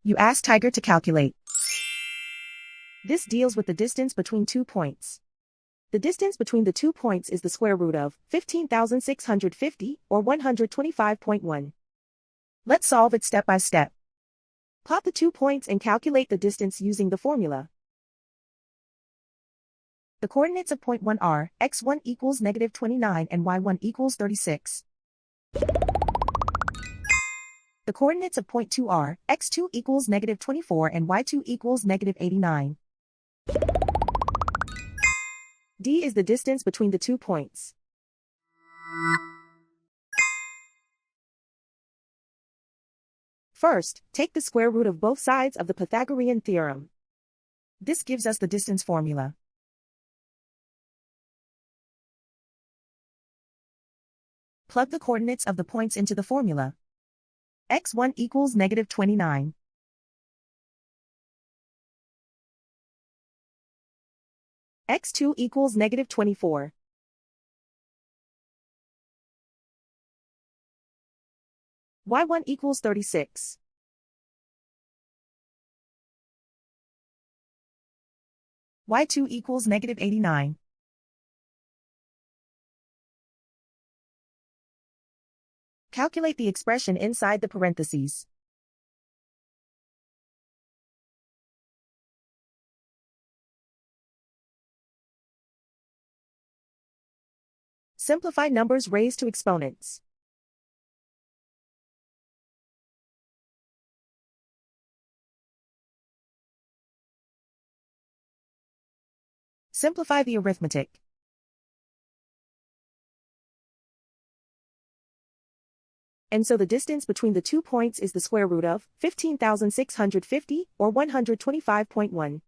You ask Tiger to calculate. This deals with the distance between 2 points. The distance between the 2 points is the square root of 15,650, or 125.1. Let's solve it step by step. Plot the 2 points and calculate the distance using the formula. The coordinates of point 1 are x1 equals negative 29 and y1 equals 36. The coordinates of point 2 are x2 equals negative 24 and y2 equals negative 89. D is the distance between the 2 points. First, take the square root of both sides of the Pythagorean theorem. This gives us the distance formula. Plug the coordinates of the points into the formula. x1 equals negative 29. x2 equals negative 24. y1 equals 36. y2 equals negative 89. Calculate the expression inside the parentheses. Simplify numbers raised to exponents. Simplify the arithmetic. And so the distance between the 2 points is the square root of 15,650, or 125.1.